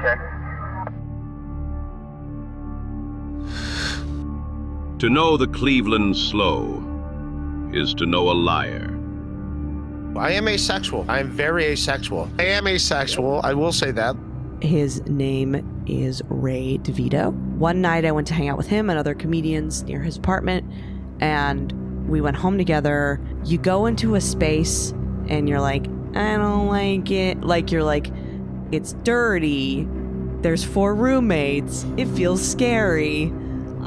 Okay. To know the Cleveland Slow is to know a liar. I am asexual. I am very asexual. I am asexual. I will say that. His name is Ray DeVito. One night I went to hang out with him and other comedians near his apartment, and we went home together. You go into a space and you're like, I don't like it. Like, you're like, it's dirty. There's 4 roommates. It feels scary.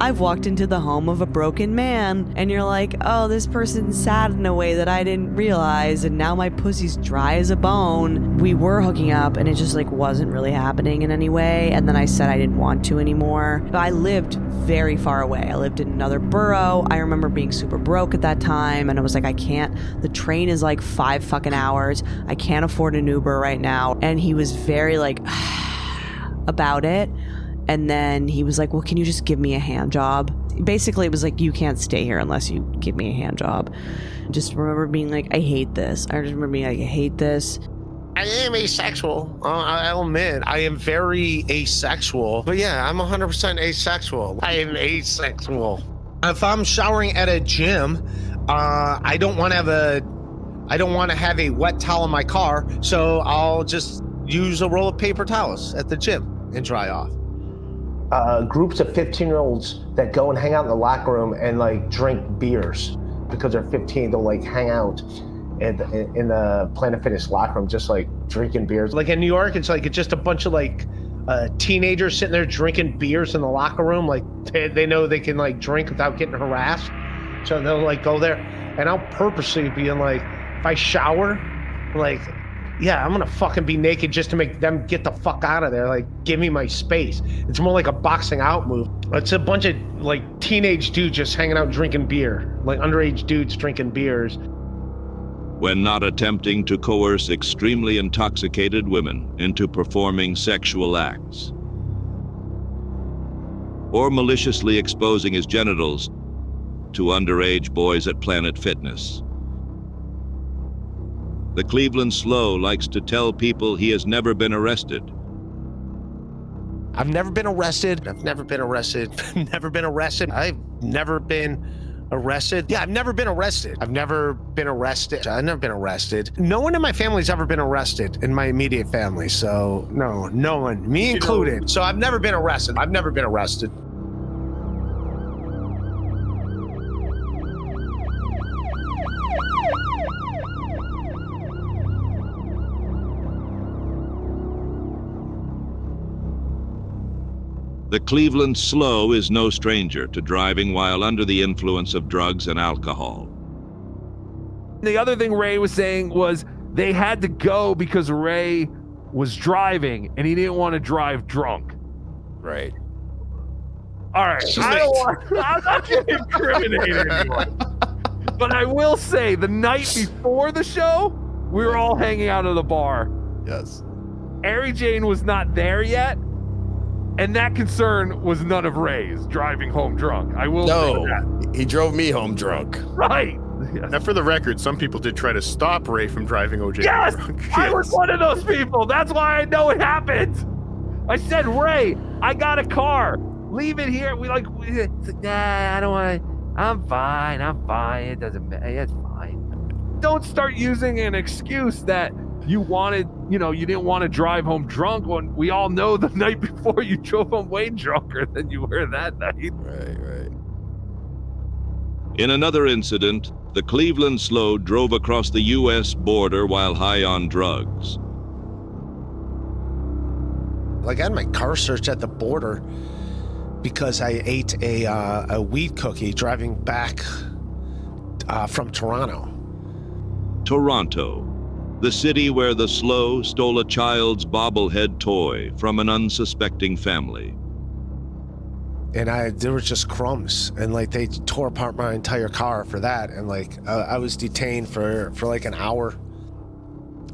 I've walked into the home of a broken man, and you're like, oh, this person's sad in a way that I didn't realize, and now my pussy's dry as a bone. We were hooking up, and it just like wasn't really happening in any way, and then I said I didn't want to anymore. But I lived very far away. I lived in another borough. I remember being super broke at that time, and I was like, I can't. The train is like 5 fucking hours. I can't afford an Uber right now. And he was very like about it. And then he was like, well, can you just give me a hand job? Basically, it was like, you can't stay here unless you give me a hand job. I just remember being like, I hate this. I just remember being like, I hate this. I am asexual. I'll admit, I am very asexual. But yeah, I'm 100% asexual. I am asexual. If I'm showering at a gym, I don't want to have a wet towel in my car, so I'll just use a roll of paper towels at the gym and dry off. Groups of 15-year-olds that go and hang out in the locker room and like drink beers because they're 15. They'll like hang out in the Planet Fitness locker room, just like drinking beers. Like in New York, it's like just a bunch of like teenagers sitting there drinking beers in the locker room. Like they know they can like drink without getting harassed, so they'll like go there. And I'll purposely be in like, if I shower, like, yeah, I'm gonna fucking be naked just to make them get the fuck out of there. Like, give me my space. It's more like a boxing out move. It's a bunch of like teenage dudes just hanging out drinking beer, like underage dudes drinking beers. When not attempting to coerce extremely intoxicated women into performing sexual acts, or maliciously exposing his genitals to underage boys at Planet Fitness. The Cleveland Slow likes to tell people he has never been arrested. I've never been arrested. I've never been arrested. Never been arrested. I've never been arrested. Yeah, I've never been arrested. I've never been arrested. I've never been arrested. No one in my family's ever been arrested, in my immediate family. So no one, me included. So I've never been arrested. I've never been arrested. The Cleveland Slow is no stranger to driving while under the influence of drugs and alcohol. The other thing Ray was saying was they had to go because Ray was driving and he didn't want to drive drunk. Right. All right. I'm not going to incriminate anyone. But I will say the night before the show, we were all hanging out at the bar. Yes. Ari Jane was not there yet. And that concern was none of Ray's, driving home drunk. I will say that. He drove me home drunk. Right. Yes. Now, for the record, some people did try to stop Ray from driving OJ. Yes! drunk. I was one of those people. That's why I know it happened. I said, Ray, I got a car. Leave it here. It's like, nah, I don't want to. I'm fine. It doesn't matter. It's fine. Don't start using an excuse that you didn't want to drive home drunk when we all know the night before you drove home way drunker than you were that night. Right. In another incident, the Cleveland Slow drove across the U.S. border while high on drugs. Like, I had my car searched at the border because I ate a weed cookie driving back from Toronto. Toronto, the city where the Slow stole a child's bobblehead toy from an unsuspecting family. And there was just crumbs, and like they tore apart my entire car for that, and like I was detained for like an hour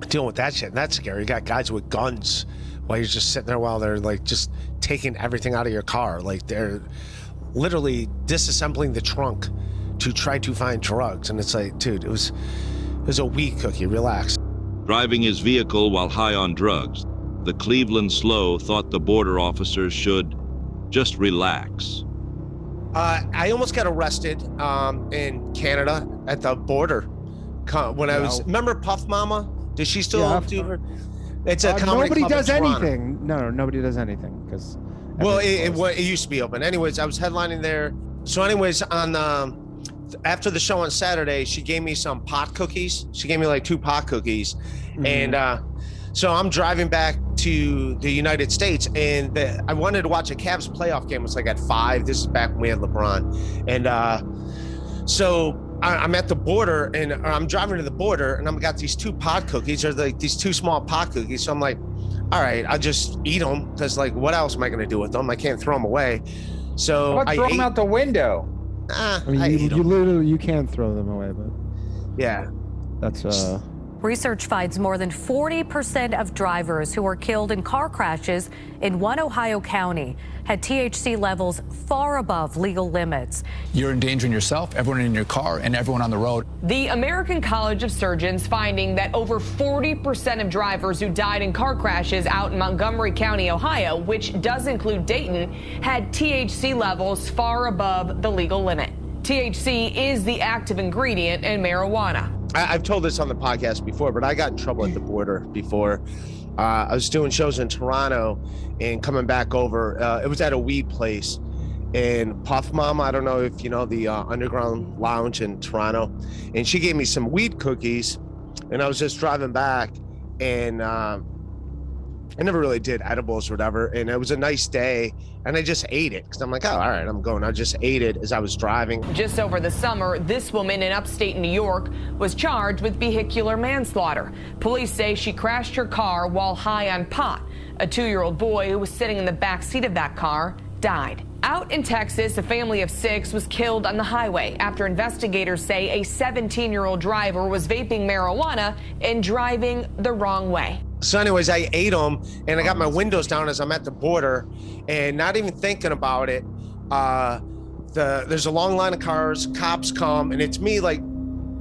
dealing with that shit. And that's scary. You got guys with guns while you're just sitting there while they're like just taking everything out of your car. Like they're literally disassembling the trunk to try to find drugs. And it's like, dude, it was a weed cookie. Relax. Driving his vehicle while high on drugs, the Cleveland Slow thought the border officers should just relax. I almost got arrested in Canada at the border when I was. Remember Puff Mama? Does she still do her? It's a comedy nobody club in does Toronto. anything. No, nobody does anything because. Well, it used to be open. Anyways, I was headlining there. So, anyways, on after the show on Saturday, she gave me some pot cookies. She gave me like 2 pot cookies, and so I'm driving back to the United States, and I wanted to watch a Cavs playoff game. It was like at 5. This is back when we had LeBron, and so I'm at the border, and I'm driving to the border, and I've got these 2 pot cookies. They're like these 2 small pot cookies. So I'm like, all right, I'll just eat them because like, what else am I going to do with them? I can't throw them away. So I throw them out the window. I mean, you literally can't throw them away, but yeah, that's Research finds more than 40% of drivers who were killed in car crashes in one Ohio county had THC levels far above legal limits. You're endangering yourself, everyone in your car, and everyone on the road. The American College of Surgeons finding that over 40% of drivers who died in car crashes out in Montgomery County, Ohio, which does include Dayton, had THC levels far above the legal limit. THC is the active ingredient in marijuana. I've told this on the podcast before, but I got in trouble at the border before. I was doing shows in Toronto and coming back over. It was at a weed place. And Puff Mama, I don't know if you know the Underground Lounge in Toronto. And she gave me some weed cookies. And I was just driving back. And I never really did edibles or whatever. And it was a nice day. And I just ate it because I'm like, oh, all right, I'm going. I just ate it as I was driving. Just over the summer, this woman in upstate New York was charged with vehicular manslaughter. Police say she crashed her car while high on pot. A 2-year-old boy who was sitting in the back seat of that car died. Out in Texas, a family of 6 was killed on the highway after investigators say a 17-year-old driver was vaping marijuana and driving the wrong way. So anyways, I ate them and I got my windows down as I'm at the border and not even thinking about it. There's a long line of cars, cops come, and it's me, like,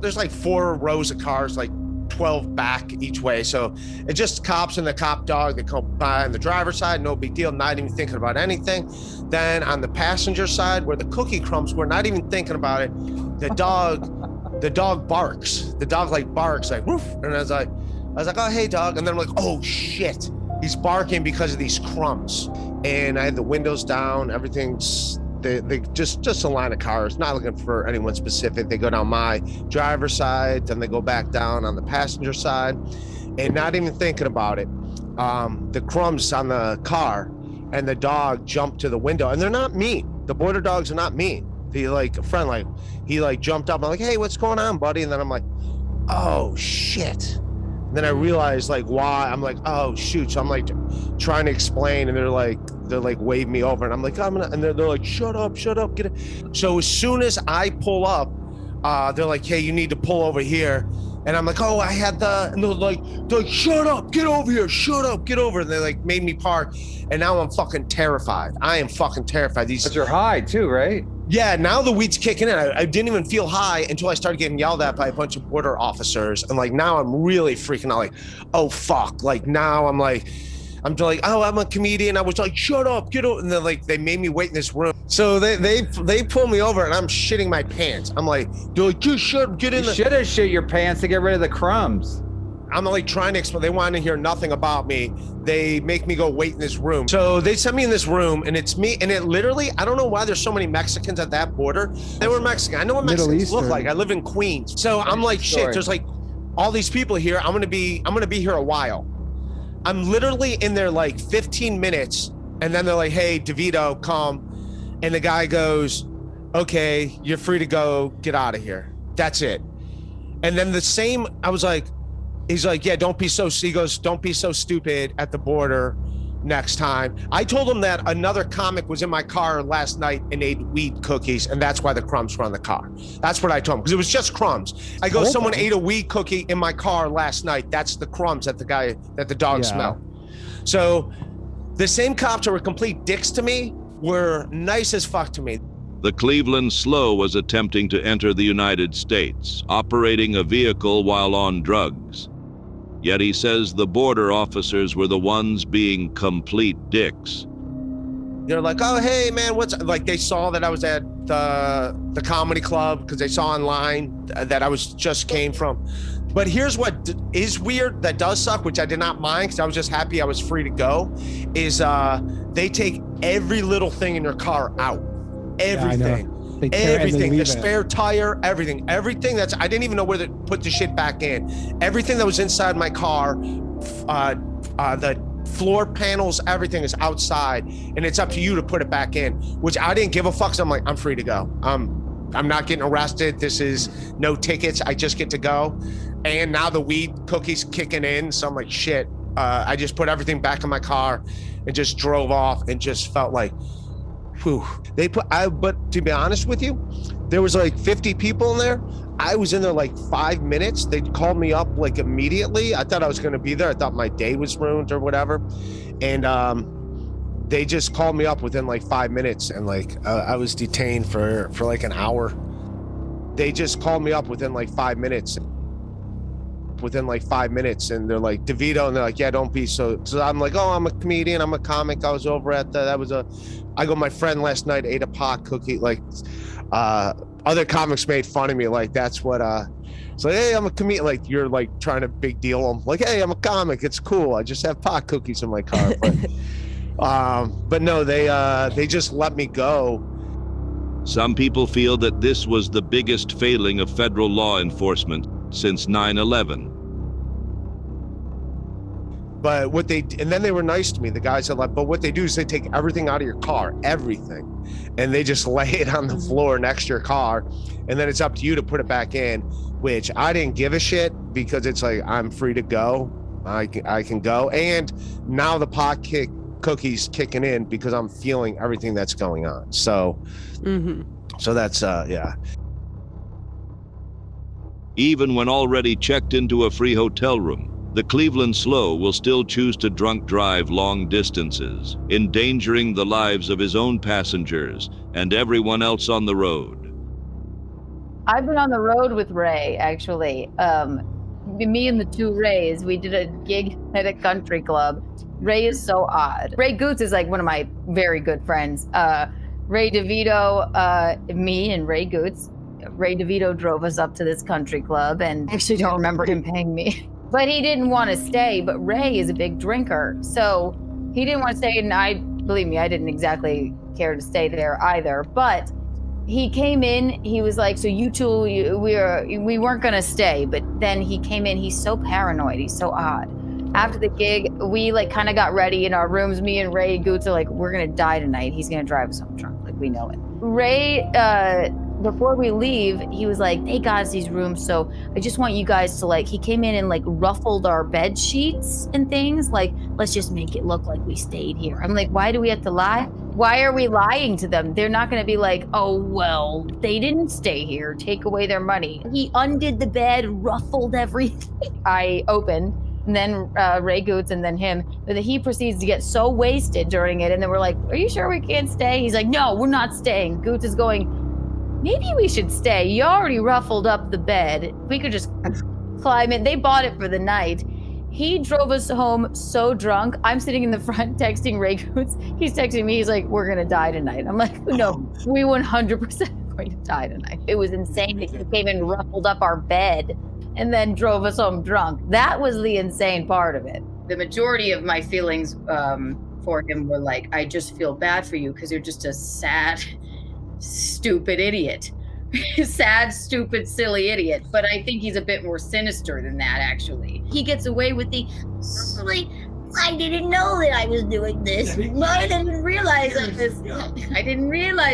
there's like 4 rows of cars, like 12 back each way. So it's just cops and the cop dog that come by on the driver's side, no big deal, not even thinking about anything. Then on the passenger side where the cookie crumbs were, not even thinking about it, the dog barks. The dog like barks like woof. And I was like, oh, hey dog. And then I'm like, oh shit, he's barking because of these crumbs. And I had the windows down, everything's, they just a line of cars, not looking for anyone specific. They go down my driver's side, then they go back down on the passenger side, and not even thinking about it. The crumbs on the car, and the dog jumped to the window, and they're not mean. The border dogs are not mean. They like a friend, like he like jumped up. I'm like, hey, what's going on, buddy? And then I'm like, oh shit. And then I realized like why. I'm like, oh shoot. So I'm like trying to explain, and they're like waving me over, and I'm like, and they're like, shut up, get it. So as soon as I pull up, they're like, hey, you need to pull over here. And I'm like, oh, I had and they're like, shut up, get over here, shut up, get over. And they like made me park, and now I'm fucking terrified. I am fucking terrified. But you're high too, right? Yeah, now the weed's kicking in. I didn't even feel high until I started getting yelled at by a bunch of border officers. And like now I'm really freaking out, like, oh fuck. Like now I'm like, oh, I'm a comedian. I was like, shut up, get over. And then like they made me wait in this room. So they pull me over, and I'm shitting my pants. I'm like, they're like, just shut up, get in. You should have shit your pants to get rid of the crumbs. I'm like trying to explain. They want to hear nothing about me. They make me go wait in this room. So they sent me in this room, and it's me. And it literally, I don't know why there's so many Mexicans at that border. They were Mexican. I know what Mexicans look like. I live in Queens. So I'm like, shit, there's like all these people here. I'm gonna be here a while. I'm literally in there like 15 minutes, and then they're like, hey, DeVito, come. And the guy goes, okay, you're free to go, get out of here. That's it. And then I was like, he's like, yeah, don't be so stupid at the border next time. I told him that another comic was in my car last night and ate weed cookies, and that's why the crumbs were on the car. That's what I told him, because it was just crumbs. I go, someone ate a weed cookie in my car last night. That's the crumbs that the dog smelled. So the same cops who were complete dicks to me were nice as fuck to me. The Cleveland Slow was attempting to enter the United States, operating a vehicle while on drugs. Yet he says the border officers were the ones being complete dicks. They're like, oh, hey, man, what's... Like, they saw that I was at the comedy club because they saw online that I was just came from. But here's what is weird that does suck, which I did not mind because I was just happy I was free to go, is they take every little thing in your car out. Everything. Yeah, they tear everything. The it. spare tire, everything. Everything that's... I didn't even know where to put the shit back in. Everything that was inside my car, the floor panels, everything is outside, and it's up to you to put it back in, which I didn't give a fuck. So I'm like, I'm free to go. I'm not getting arrested. This is no tickets. I just get to go. And now the weed cookies kicking in. So I'm like, shit. I just put everything back in my car and just drove off and just felt like, whew. But to be honest with you, there was like 50 people in there. I was in there like 5 minutes. They called me up like immediately. I thought I was going to be there. I thought my day was ruined or whatever. And they just called me up within like 5 minutes. And like I was detained for like an hour. They just called me up within like 5 minutes. And they're like, DeVito, and they're like, yeah, don't be so I'm like, oh, I'm a comedian, I'm a comic. I was over at my friend last night ate a pot cookie. Like other comics made fun of me, like that's what so hey, I'm a comedian. Like you're like trying to big deal them, like, hey, I'm a comic, it's cool, I just have pot cookies in my car. But no, they just let me go. Some people feel that this was the biggest failing of federal law enforcement since 9/11. But and then they were nice to me. The guys said, like, but what they do is they take everything out of your car, everything, and they just lay it on the floor next to your car, and then it's up to you to put it back in, which I didn't give a shit because it's like, I'm free to go. I can go. And now the pot cookies kicking in because I'm feeling everything that's going on. So, so that's, yeah. Even when already checked into a free hotel room, the Cleveland Slow will still choose to drunk drive long distances, endangering the lives of his own passengers and everyone else on the road. I've been on the road with Ray, actually. Me and the two Rays, we did a gig at a country club. Ray is so odd. Ray Goots is like one of my very good friends. Ray DeVito, me and Ray Goots. Ray DeVito drove us up to this country club, and I actually don't remember him paying me. But he didn't want to stay, but Ray is a big drinker, so he didn't want to stay, and believe me, I didn't exactly care to stay there either. But he came in, he was like, so you two, we weren't gonna stay, but then he came in, he's so paranoid, he's so odd. After the gig, we like kind of got ready in our rooms, me and Ray Goots are like, we're gonna die tonight, he's gonna drive us home drunk, like we know it. Ray, before we leave, he was like, they got us these rooms, so I just want you guys to like, he came in and like ruffled our bed sheets and things, like, let's just make it look like we stayed here. I'm like, why do we have to lie? Why are we lying to them? They're not gonna be like, oh, well, they didn't stay here, take away their money. He undid the bed, ruffled everything. I opened, and then Ray Goots and then him, but he proceeds to get so wasted during it, and then we're like, are you sure we can't stay? He's like, no, we're not staying. Goots is going, maybe we should stay. You already ruffled up the bed. We could just climb in. They bought it for the night. He drove us home so drunk. I'm sitting in the front texting Ray Goots. He's texting me. He's like, we're going to die tonight. I'm like, no, we 100% going to die tonight. It was insane that he came and ruffled up our bed and then drove us home drunk. That was the insane part of it. The majority of my feelings for him were like, I just feel bad for you because you're just a sad, stupid idiot. Sad, stupid, silly idiot. But I think he's a bit more sinister than that, actually. He gets away with the, I didn't know that I was doing this. I didn't realize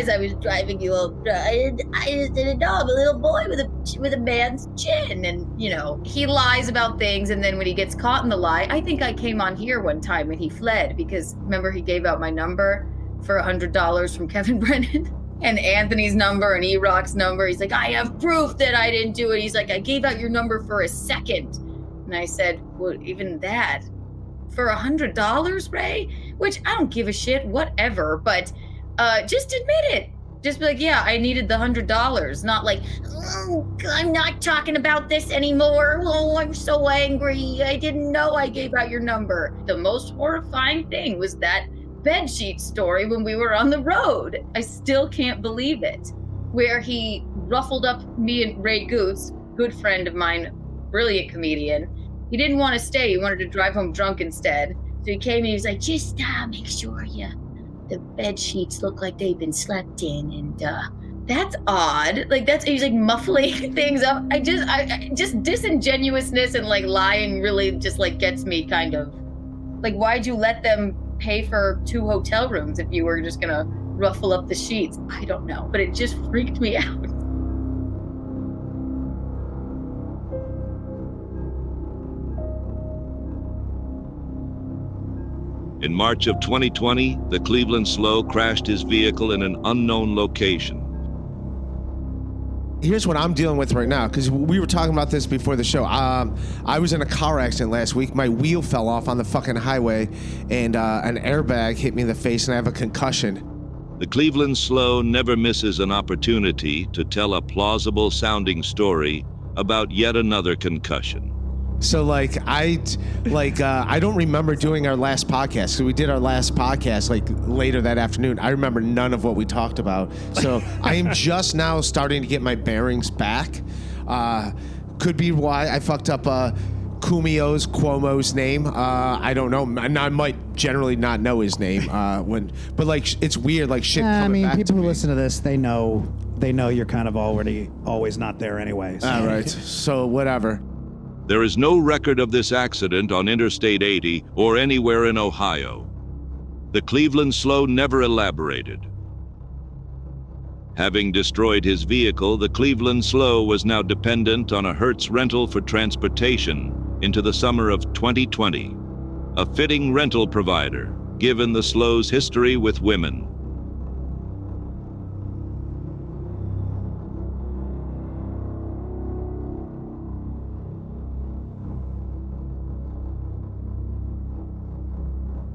I was driving you over. I just didn't know. I'm a little boy with a man's chin. And, you know, he lies about things. And then when he gets caught in the lie, I think I came on here one time when he fled because remember he gave out my number for $100 from Kevin Brennan? And Anthony's number and E-Rock's number. He's like, I have proof that I didn't do it. He's like, I gave out your number for a second. And I said, well, even that? For $100, Ray? Which I don't give a shit, whatever. But just admit it. Just be like, yeah, I needed the $100. Not like, oh, I'm not talking about this anymore. Oh, I'm so angry. I didn't know I gave out your number. The most horrifying thing was that bedsheet story when we were on the road. I still can't believe it. Where he ruffled up me and Ray Goots, good friend of mine, brilliant comedian. He didn't want to stay. He wanted to drive home drunk instead. So he came and he was like, just make sure the bed sheets look like they've been slept in. And that's odd. Like he's like muffling things up. I just disingenuousness and like lying really just like gets me kind of. Like, why'd you let them pay for 2 hotel rooms if you were just gonna ruffle up the sheets? I don't know, but it just freaked me out. In March of 2020, the Cleveland Slow crashed his vehicle in an unknown location. Here's what I'm dealing with right now, because we were talking about this before the show. I was in a car accident last week. My wheel fell off on the fucking highway, and an airbag hit me in the face, and I have a concussion. The Cleveland Slow never misses an opportunity to tell a plausible-sounding story about yet another concussion. So I don't remember doing our last podcast. So we did our last podcast like later that afternoon. I remember none of what we talked about. So I am just now starting to get my bearings back. Could be why I fucked up Cuomo's name. I don't know. I might generally not know his name. But it's weird. Like shit. I coming mean, back people to who me. listen to this, they know you're kind of always not there anyway. So. All right. So whatever. There is no record of this accident on Interstate 80 or anywhere in Ohio. The Cleveland Slow never elaborated. Having destroyed his vehicle, the Cleveland Slow was now dependent on a Hertz rental for transportation into the summer of 2020, a fitting rental provider, given the Slow's history with women.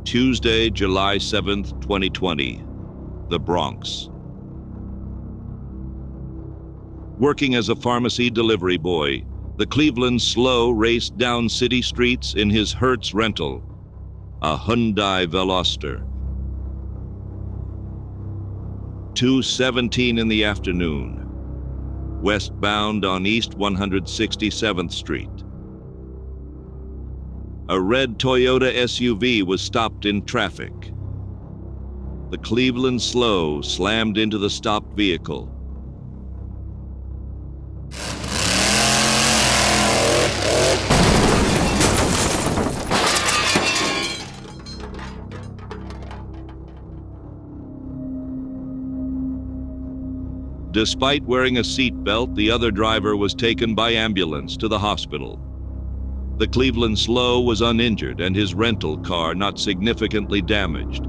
Tuesday, July 7th, 2020, the Bronx. Working as a pharmacy delivery boy, the Cleveland Slow raced down city streets in his Hertz rental, a Hyundai Veloster. 2:17 in the afternoon, westbound on East 167th Street. A red Toyota SUV was stopped in traffic. The Cleveland Slow slammed into the stopped vehicle. Despite wearing a seatbelt, the other driver was taken by ambulance to the hospital. The Cleveland Slow was uninjured and his rental car not significantly damaged.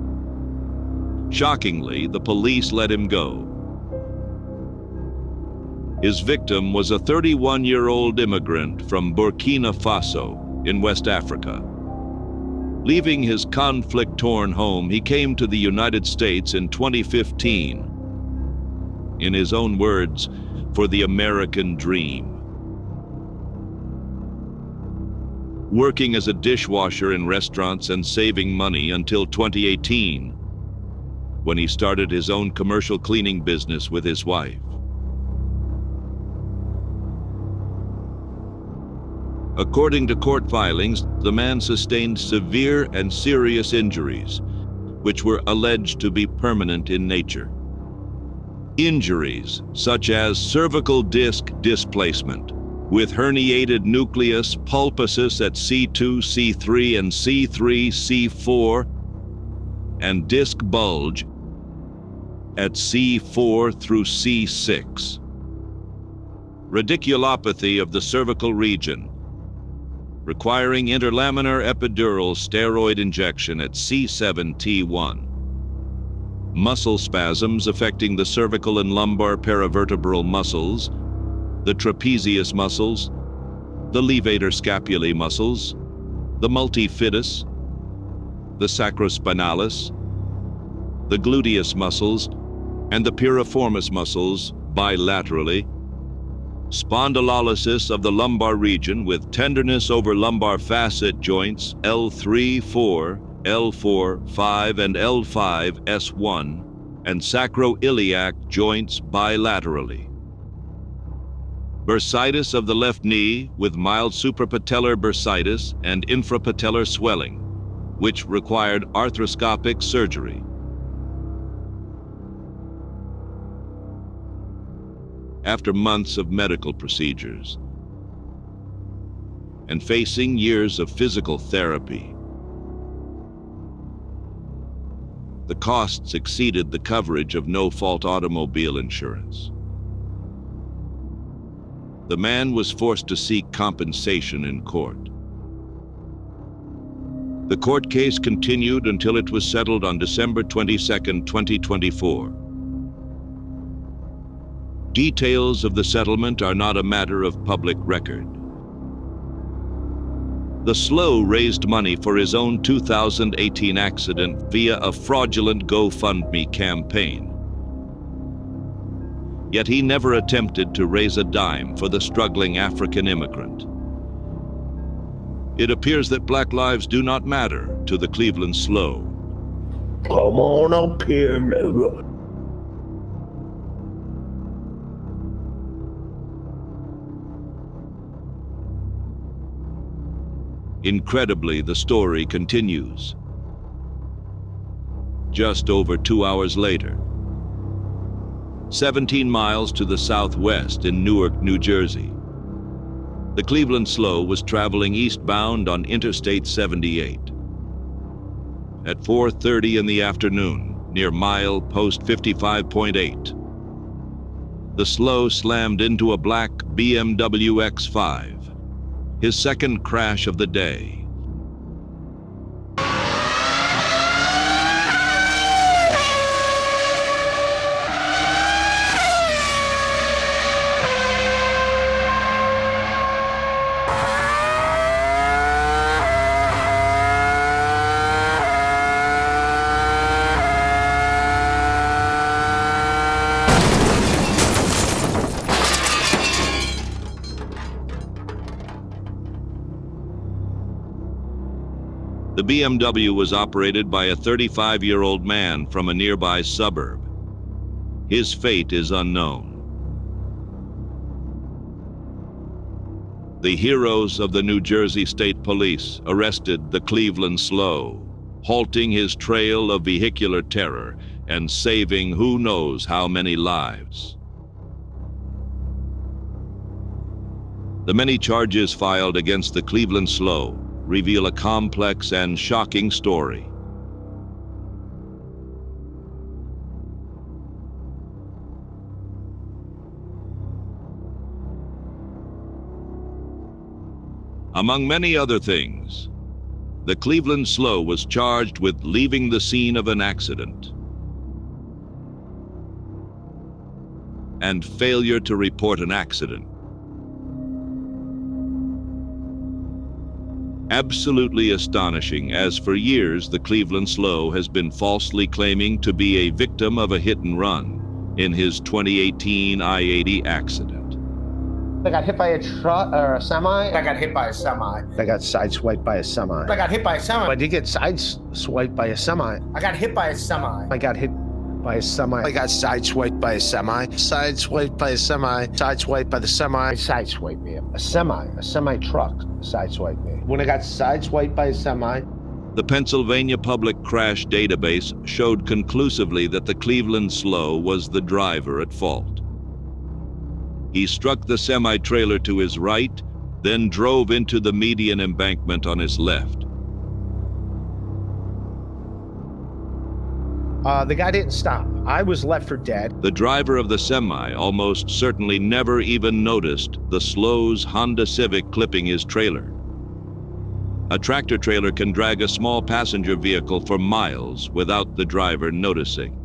Shockingly, the police let him go. His victim was a 31-year-old immigrant from Burkina Faso in West Africa. Leaving his conflict-torn home, he came to the United States in 2015. In his own words, for the American dream. Working as a dishwasher in restaurants and saving money until 2018, when he started his own commercial cleaning business with his wife. According to court filings, the man sustained severe and serious injuries, which were alleged to be permanent in nature. Injuries such as cervical disc displacement, with herniated nucleus pulposus at C2, C3, and C3, C4, and disc bulge at C4 through C6. Radiculopathy of the cervical region, requiring interlaminar epidural steroid injection at C7-T1. Muscle spasms affecting the cervical and lumbar paravertebral muscles, the trapezius muscles, the levator scapulae muscles, the multifidus, the sacrospinalis, the gluteus muscles, and the piriformis muscles bilaterally, spondylolysis of the lumbar region with tenderness over lumbar facet joints L3, 4, L4, 5, and L5, S1, and sacroiliac joints bilaterally. Bursitis of the left knee with mild suprapatellar bursitis and infrapatellar swelling, which required arthroscopic surgery. After months of medical procedures and facing years of physical therapy, the costs exceeded the coverage of no-fault automobile insurance. The man was forced to seek compensation in court. The court case continued until it was settled on December 22, 2024. Details of the settlement are not a matter of public record. The Slow raised money for his own 2018 accident via a fraudulent GoFundMe campaign. Yet he never attempted to raise a dime for the struggling African immigrant. It appears that Black lives do not matter to the Cleveland Slow. Come on up here, nigga. Incredibly, the story continues. Just over 2 hours later, 17 miles to the southwest in Newark, New Jersey, the Cleveland Slow was traveling eastbound on Interstate 78. At 4:30 in the afternoon, near mile post 55.8, the Slow slammed into a black BMW X5, his second crash of the day. The BMW was operated by a 35-year-old man from a nearby suburb. His fate is unknown. The heroes of the New Jersey State Police arrested the Cleveland Slow, halting his trail of vehicular terror and saving who knows how many lives. The many charges filed against the Cleveland Slow reveal a complex and shocking story. Among many other things, the Cleveland Slow was charged with leaving the scene of an accident and failure to report an accident. Absolutely astonishing, as for years the Cleveland Slow has been falsely claiming to be a victim of a hit and run in his 2018 I-80 accident. I got hit by a truck or a semi. I got hit by a semi. I got sideswiped by a semi. I got hit by a semi. I did get sideswiped by a semi. I got hit by a semi. I got hit by a semi. I got sideswiped by a semi. Sideswiped by a semi. Sideswiped by the semi. Sideswiped me. A semi truck sideswiped me. When I got sideswiped by a semi. The Pennsylvania Public Crash Database showed conclusively that the Cleveland Slow was the driver at fault. He struck the semi-trailer to his right, then drove into the median embankment on his left. The guy didn't stop. I was left for dead. The driver of the semi almost certainly never even noticed the Slow's Honda Civic clipping his trailer. A tractor trailer can drag a small passenger vehicle for miles without the driver noticing.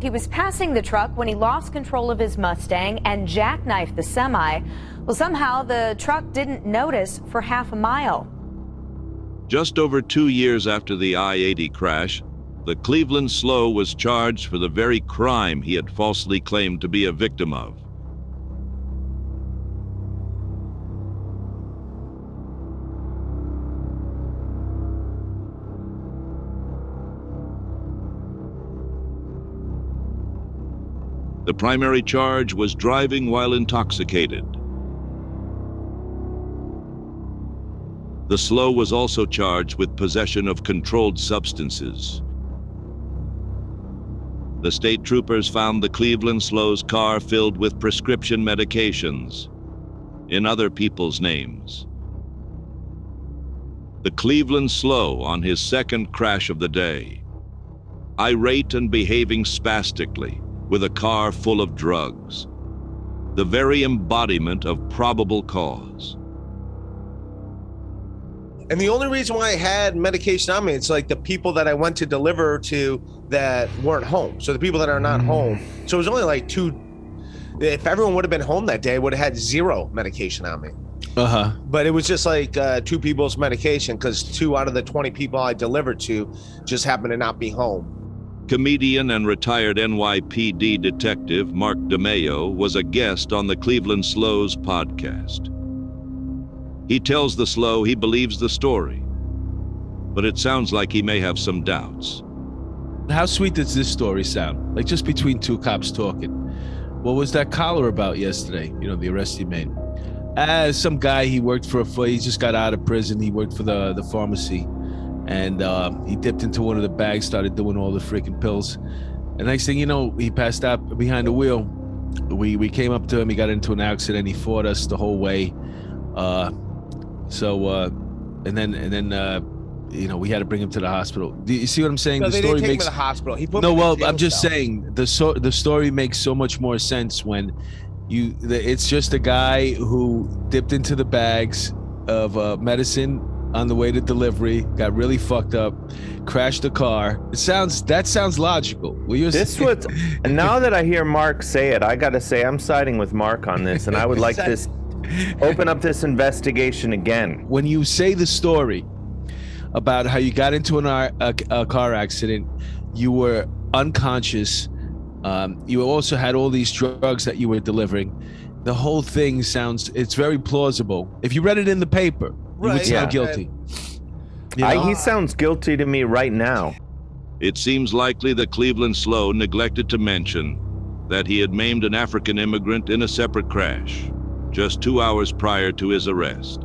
He was passing the truck when he lost control of his Mustang and jackknifed the semi. Well, somehow the truck didn't notice for half a mile. Just over 2 years after the I-80 crash, the Cleveland Slow was charged for the very crime he had falsely claimed to be a victim of. The primary charge was driving while intoxicated. The Slow was also charged with possession of controlled substances. The state troopers found the Cleveland Slow's car filled with prescription medications in other people's names. The Cleveland Slow on his second crash of the day, irate and behaving spastically, with a car full of drugs, the very embodiment of probable cause. And the only reason why I had medication on me, it's like the people that I went to deliver to that weren't home. So the people that are not home. So it was only like two. If everyone would have been home that day, I would have had zero medication on me. But it was just like two people's medication because 2 out of the 20 people I delivered to just happened to not be home. Comedian and retired NYPD detective Mark DeMeo was a guest on the Cleveland Slow's podcast. He tells the Slow he believes the story, but it sounds like he may have some doubts. How sweet does this story sound? Like just between two cops talking. What was that collar about yesterday? You know, the arrest he made. Some guy, he worked for he just got out of prison. He worked for the pharmacy. And he dipped into one of the bags, started doing all the freaking pills. And next thing you know, he passed out behind the wheel. We came up to him. He got into an accident. He fought us the whole way. And then you know, we had to bring him to the hospital. Do you see what I'm saying? No, the they story didn't take makes him to the hospital. He put no. me in Well, the I'm jail just cell. saying the story makes so much more sense when it's just a guy who dipped into the bags of medicine on the way to delivery, got really fucked up, crashed the car. That sounds logical. And now that I hear Mark say it, I gotta say I'm siding with Mark on this, and I would like this open up this investigation again. When you say the story about how you got into a car accident, you were unconscious, you also had all these drugs that you were delivering. The whole thing it's very plausible. If you read it in the paper, you would sound guilty. He sounds guilty to me right now. It seems likely that Cleveland Slow neglected to mention that he had maimed an African immigrant in a separate crash just 2 hours prior to his arrest.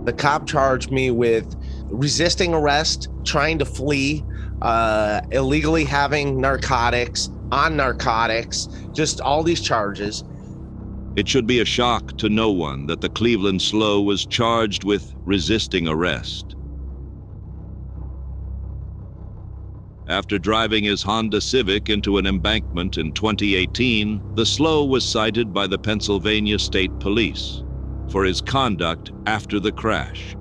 The cop charged me with resisting arrest, trying to flee, illegally having narcotics, on narcotics, just all these charges. It should be a shock to no one that the Cleveland Slow was charged with resisting arrest. After driving his Honda Civic into an embankment in 2018, the Slow was cited by the Pennsylvania State Police for his conduct after the crash.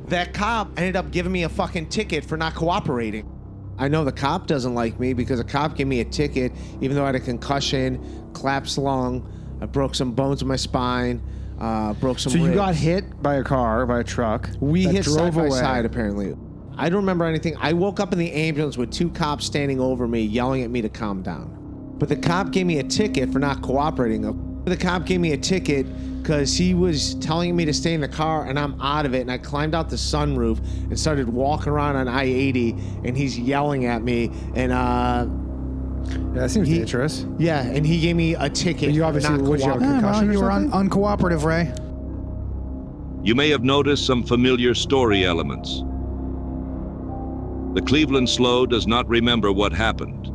That cop ended up giving me a fucking ticket for not cooperating. I know the cop doesn't like me because a cop gave me a ticket even though I had a concussion, collapsed lung, I broke some bones in my spine, broke some ribs. So you got hit by a car, by a truck. We that hit drove side by away. side, apparently. I don't remember anything. I woke up in the ambulance with 2 cops standing over me, yelling at me to calm down. But the cop gave me a ticket for not cooperating. The cop gave me a ticket because he was telling me to stay in the car, and I'm out of it. And I climbed out the sunroof and started walking around on I-80, and he's yelling at me. And Yeah, that seems dangerous. yeah, and he gave me a ticket. But you for obviously not would you have a cooperating. concussion Well, or something? Uncooperative, Ray. You may have noticed some familiar story elements. The Cleveland Slow does not remember what happened,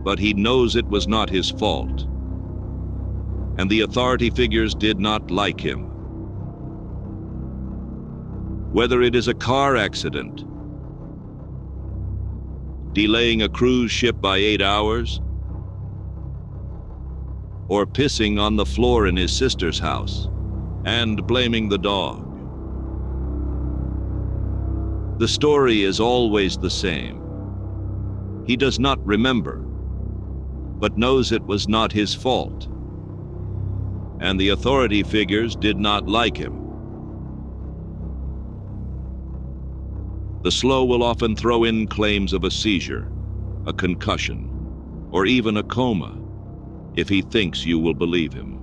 but he knows it was not his fault. And the authority figures did not like him. Whether it is a car accident, delaying a cruise ship by 8 hours, or pissing on the floor in his sister's house and blaming the dog. The story is always the same. He does not remember. but knows it was not his fault. And the authority figures did not like him. The slow will often throw in claims of a seizure, a concussion, or even a coma, if he thinks you will believe him.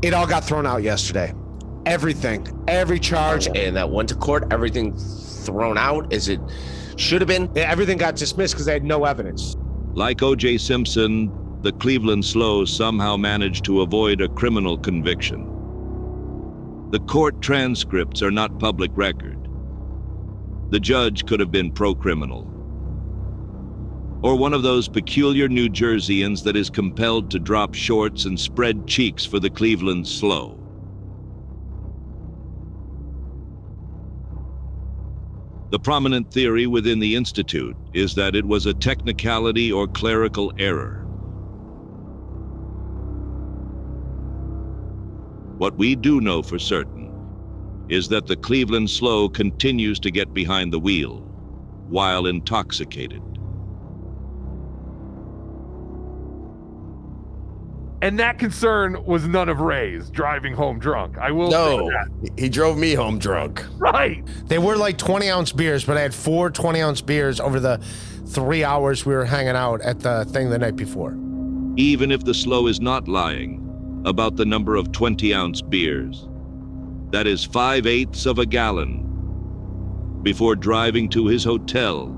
It all got thrown out yesterday. Everything, every charge, and that went to court, everything thrown out as it should have been. Everything got dismissed because they had no evidence. Like O.J. Simpson, the Cleveland Slows somehow managed to avoid a criminal conviction. The court transcripts are not public record. The judge could have been pro-criminal, or one of those peculiar New Jerseyans that is compelled to drop shorts and spread cheeks for the Cleveland Slow. The prominent theory within the Institute is that it was a technicality or clerical error. What we do know for certain is that the Cleveland Slow continues to get behind the wheel while intoxicated. And that concern was none of Ray's, driving home drunk. I will say that. He drove me home drunk. Right. They were like 20-ounce beers, but I had 4 20-ounce beers over the 3 hours we were hanging out at the thing the night before. Even if the Slow is not lying about the number of 20-ounce beers, that is 5/8 of a gallon, before driving to his hotel.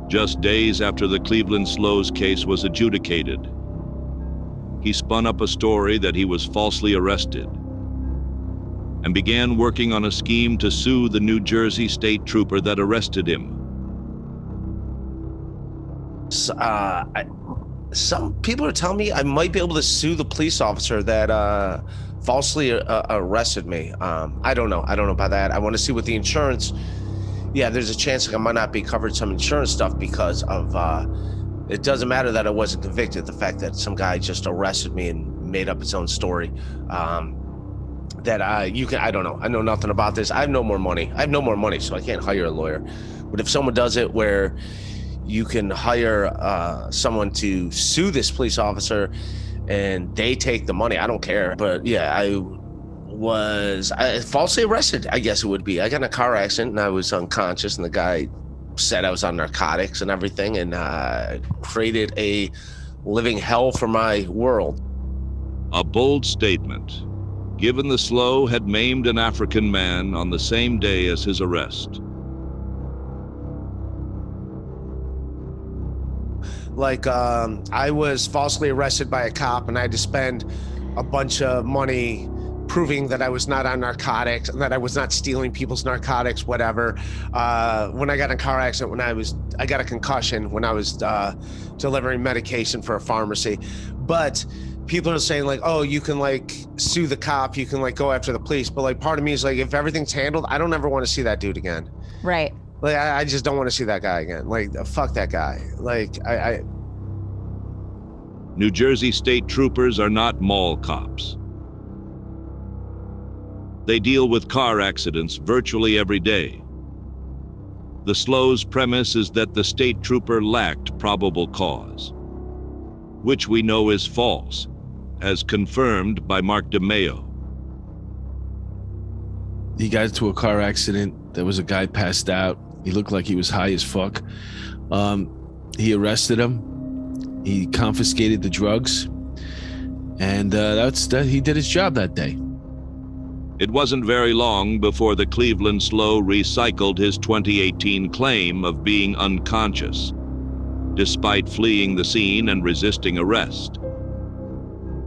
Just days after the Cleveland Slows case was adjudicated, he spun up a story that he was falsely arrested and began working on a scheme to sue the New Jersey state trooper that arrested him. Some people are telling me I might be able to sue the police officer that falsely arrested me. I don't know about that. I want to see what the insurance. Yeah, there's a chance that I might not be covered some insurance stuff because of, it doesn't matter that I wasn't convicted. The fact that some guy just arrested me and made up his own story. I don't know. I know nothing about this. I have no more money. So I can't hire a lawyer. But if someone does it where you can hire someone to sue this police officer and they take the money, I don't care. But yeah, I was falsely arrested, I guess it would be. I got in a car accident and I was unconscious, and the guy said I was on narcotics and everything, and created a living hell for my world. A bold statement, given the Slow had maimed an African man on the same day as his arrest. Like, I was falsely arrested by a cop, and I had to spend a bunch of money proving that I was not on narcotics and that I was not stealing people's narcotics, whatever. When I got in a car accident, I got a concussion when I was delivering medication for a pharmacy. But people are saying like, oh, you can like sue the cop, you can like go after the police. But like part of me is like, if everything's handled, I don't ever want to see that dude again. Right. Like, I just don't want to see that guy again. Like, fuck that guy. Like, New Jersey state troopers are not mall cops. They deal with car accidents virtually every day. The Slow's premise is that the state trooper lacked probable cause, which we know is false, as confirmed by Mark DeMeo. He got into a car accident. There was a guy passed out. He looked like he was high as fuck. He arrested him. He confiscated the drugs. And he did his job that day. It wasn't very long before the Cleveland Slow recycled his 2018 claim of being unconscious, despite fleeing the scene and resisting arrest.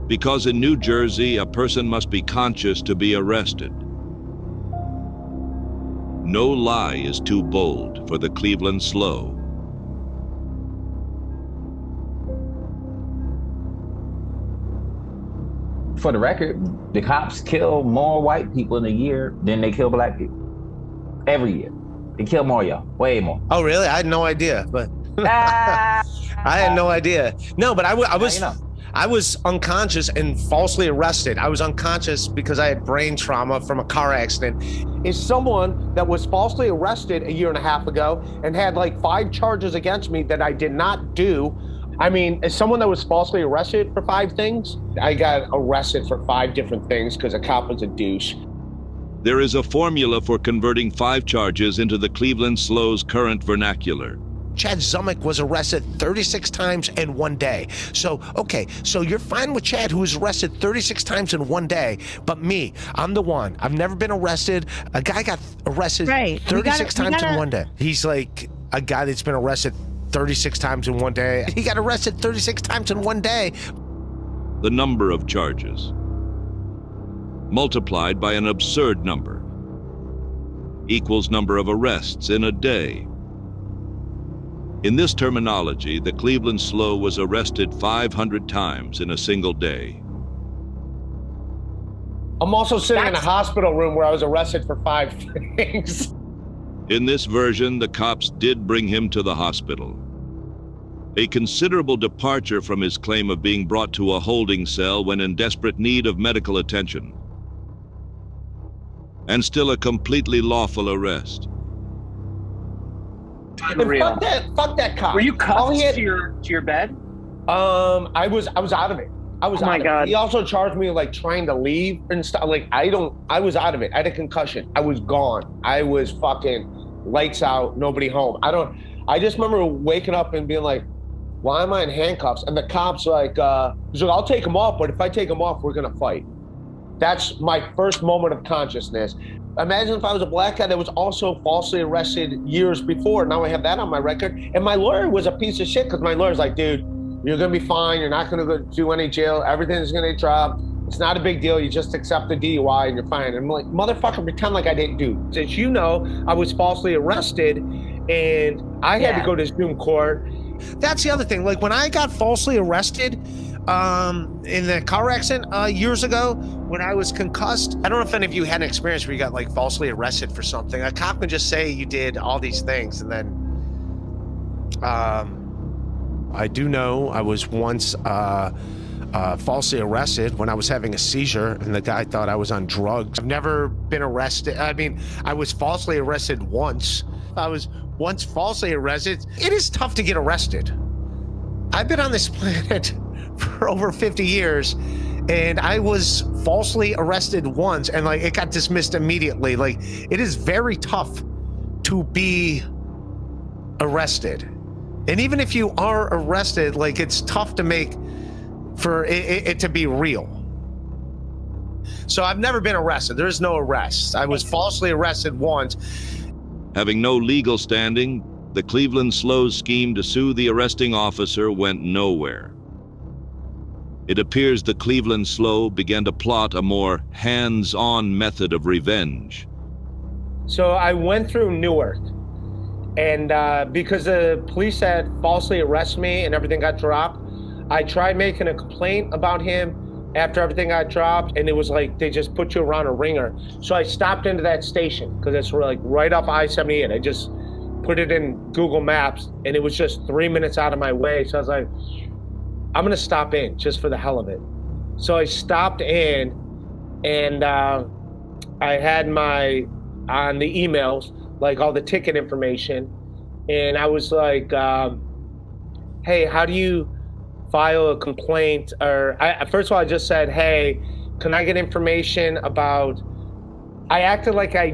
Because in New Jersey, a person must be conscious to be arrested. No lie is too bold for the Cleveland Slow. For the record, the cops kill more white people in a year than they kill black people. every year. They kill more, y'all. Way more. Oh, really? I had no idea, but I had no idea. No, but I was unconscious and falsely arrested. I was unconscious because I had brain trauma from a car accident. Is someone that was falsely arrested a year and a half ago and had like 5 charges against me that I did not do. I mean, as someone that was falsely arrested for 5 things, I got arrested for 5 different things because a cop was a douche. There is a formula for converting 5 charges into the Cleveland Slow's current vernacular. Chad Zumick was arrested 36 times in one day. So, okay, so you're fine with Chad, who was arrested 36 times in one day, but me, I'm the one. I've never been arrested. A guy got arrested 36 times in one day. He's like a guy that's been arrested 36 times in one day. He got arrested 36 times in one day. The number of charges, multiplied by an absurd number, equals number of arrests in a day. In this terminology, the Cleveland Slow was arrested 500 times in a single day. I'm also sitting in a hospital room where I was arrested for 5 things. In this version, the cops did bring him to the hospital. A considerable departure from his claim of being brought to a holding cell when in desperate need of medical attention. And still a completely lawful arrest. Fuck that cop. Were you cuffed to your bed? I was out of it. I was out of it. He also charged me like trying to leave and stuff. Like I was out of it. I had a concussion. I was gone. I was fucking lights out, nobody home. I just remember waking up and being like, why am I in handcuffs? And the cop's like, he's like, I'll take him off, but if I take him off, we're gonna fight. That's my first moment of consciousness. Imagine if I was a black guy that was also falsely arrested years before. Now I have that on my record. And my lawyer was a piece of shit because my lawyer's like, dude, you're gonna be fine. You're not gonna go do any jail. Everything's gonna drop. It's not a big deal. You just accept the DUI and you're fine. And I'm like, motherfucker, pretend like I didn't do. As you know, I was falsely arrested and I had to go to Zoom court. That's the other thing. Like when I got falsely arrested in the car accident years ago when I was concussed, I don't know if any of you had an experience where you got like falsely arrested for something. A cop can just say you did all these things and then I do know I was once falsely arrested when I was having a seizure and the guy thought I was on drugs. I've never been arrested. I mean, I was falsely arrested once. I was once falsely arrested. It is tough to get arrested. I've been on this planet for over 50 years and I was falsely arrested once and like it got dismissed immediately. Like it is very tough to be arrested. And even if you are arrested, like it's tough to make for it to be real. So I've never been arrested. There's no arrest. I was falsely arrested once. Having no legal standing, the Cleveland Slow's scheme to sue the arresting officer went nowhere. It appears the Cleveland Slow began to plot a more hands-on method of revenge. So I went through Newark, and because the police had falsely arrested me and everything got dropped, I tried making a complaint about him after everything got dropped, and it was like they just put you around a ringer. So I stopped into that station because it's like right off I-78. I just put it in Google Maps, and it was just 3 minutes out of my way. So I was like, I'm gonna stop in just for the hell of it. So I stopped in, and I had on the emails, like all the ticket information, and I was like, hey, how do you file a complaint? Or first of all, I just said, hey, can I get information about, I acted like I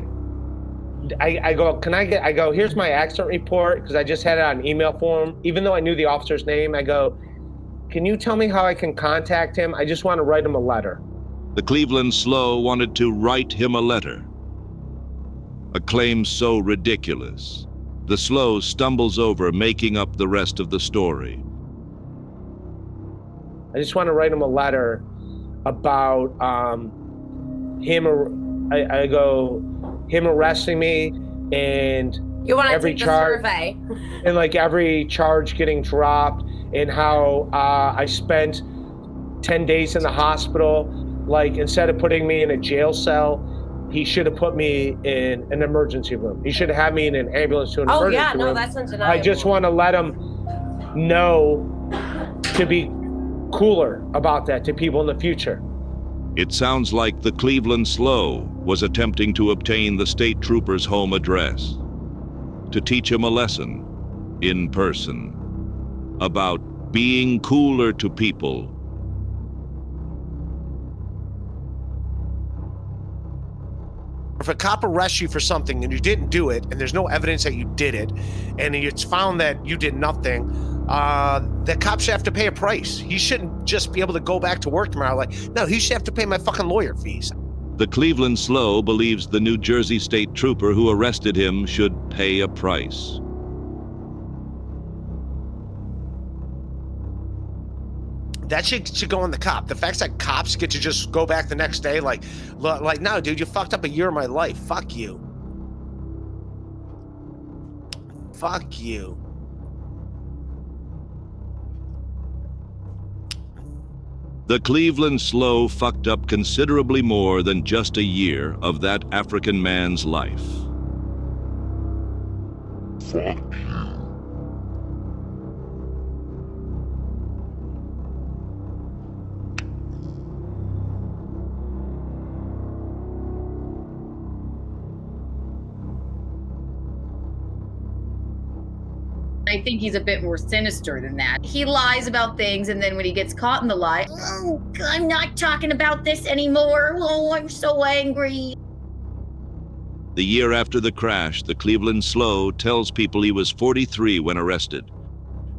go, here's my accident report, because I just had it on email form. Even though I knew the officer's name, I go, can you tell me how I can contact him? I just want to write him a letter. The Cleveland Slow wanted to write him a letter. A claim so ridiculous, the Slow stumbles over making up the rest of the story. I just want to write him a letter about him arresting me and you want to every take the charge survey. And like every charge getting dropped and how I spent 10 days in the hospital. Like instead of putting me in a jail cell, he should have put me in an emergency room. He should have had me in an ambulance to an Oh emergency yeah, no, room. that's undeniable. I just want to let him know to be cooler about that to people in the future. It sounds like the Cleveland Slow was attempting to obtain the state trooper's home address to teach him a lesson in person about being cooler to people. If a cop arrests you for something and you didn't do it, and there's no evidence that you did it, and it's found that you did nothing, the cop should have to pay a price. He shouldn't just be able to go back to work tomorrow. Like, no, he should have to pay my fucking lawyer fees. The Cleveland Slow believes the New Jersey state trooper who arrested him should pay a price. That should go on the cop. The fact that cops get to just go back the next day, like, no, dude, you fucked up a year of my life. Fuck you. Fuck you. The Cleveland Slow fucked up considerably more than just a year of that African man's life. Fuck you. I think he's a bit more sinister than that. He lies about things, and then when he gets caught in the lie, oh, I'm not talking about this anymore. Oh, I'm so angry. The year after the crash, the Cleveland Slow tells people he was 43 when arrested,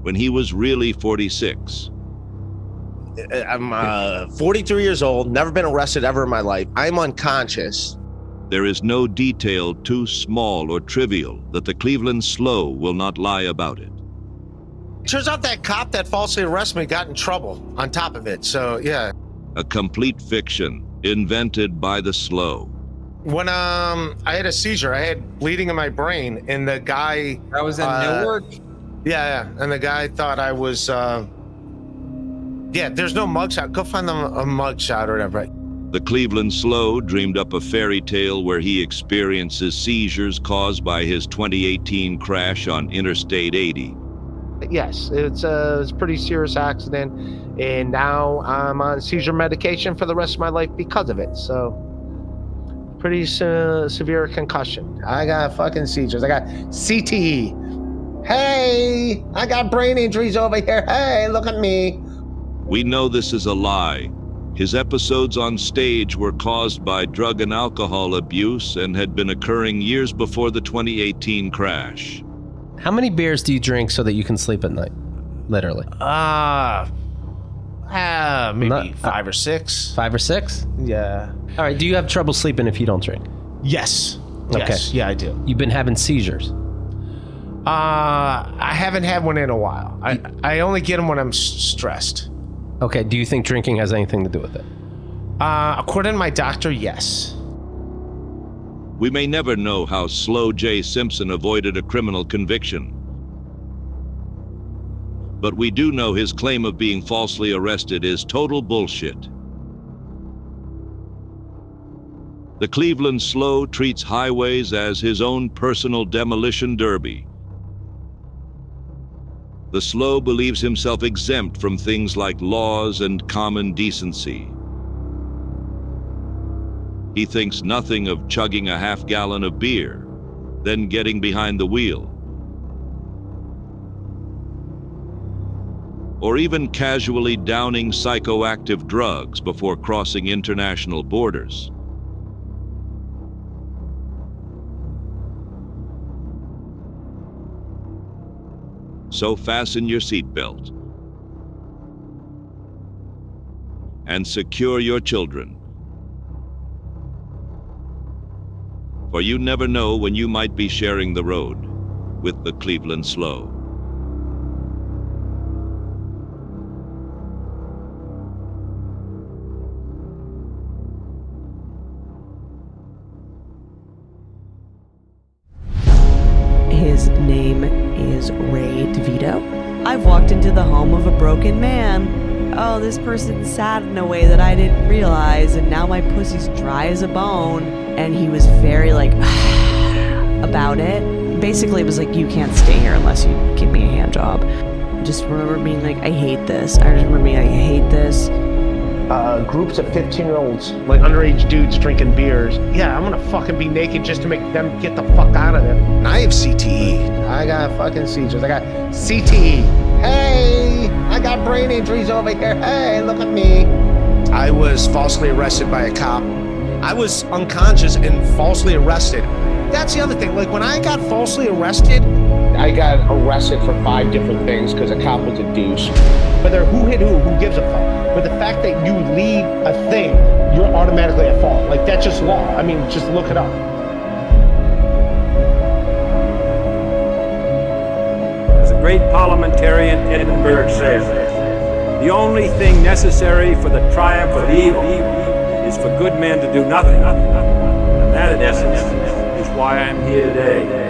when he was really 46. I'm 43 years old, never been arrested ever in my life. I'm unconscious. There is no detail too small or trivial that the Cleveland Slow will not lie about it. Turns out that cop that falsely arrested me got in trouble on top of it, so yeah. A complete fiction invented by the Slow. When I had a seizure, I had bleeding in my brain, and the guy... That was in Newark? Yeah, and the guy thought I was... yeah, there's no mugshot. Go find them a mugshot or whatever. The Cleveland Slow dreamed up a fairy tale where he experiences seizures caused by his 2018 crash on Interstate 80. Yes, it's a pretty serious accident, and now I'm on seizure medication for the rest of my life because of it. So, pretty severe concussion. I got fucking seizures. I got CTE. Hey, I got brain injuries over here. Hey, look at me. We know this is a lie. His episodes on stage were caused by drug and alcohol abuse and had been occurring years before the 2018 crash. How many beers do you drink so that you can sleep at night? Literally. Maybe 5 or 6. 5 or 6? Yeah. All right. Do you have trouble sleeping if you don't drink? Yes. Okay. Yes. Yeah, I do. You've been having seizures. I haven't had one in a while. I only get them when I'm stressed. Okay. Do you think drinking has anything to do with it? According to my doctor, yes. We may never know how Slow J. Simpson avoided a criminal conviction. But we do know his claim of being falsely arrested is total bullshit. The Cleveland Slow treats highways as his own personal demolition derby. The Slow believes himself exempt from things like laws and common decency. He thinks nothing of chugging a half-gallon of beer, then getting behind the wheel. Or even casually downing psychoactive drugs before crossing international borders. So fasten your seatbelt and secure your children. For you never know when you might be sharing the road with the Cleveland Slow. His name is Ray DeVito. I've walked into the home of a broken man. oh, this person's sad in a way that I didn't realize, and now my pussy's dry as a bone. And he was very like about it. Basically, it was like, you can't stay here unless you give me a hand job. I just remember being like, I hate this. I just remember being like, I hate this. Groups of 15-year-olds, like underage dudes drinking beers. Yeah, I'm gonna fucking be naked just to make them get the fuck out of there. And I have CTE. I got fucking seizures. I got CTE. Hey, I got brain injuries over here. Hey, look at me. I was falsely arrested by a cop. I was unconscious and falsely arrested. That's the other thing. Like when I got falsely arrested, I got arrested for 5 different things because a cop was a douche. Whether who hit who gives a fuck? But the fact that you leave a thing, you're automatically at fault. Like that's just law. I mean, just look it up. As a great parliamentarian, Edinburgh says, the only thing necessary for the triumph of evil is for good men to do nothing. And that, in essence, is why I'm here today.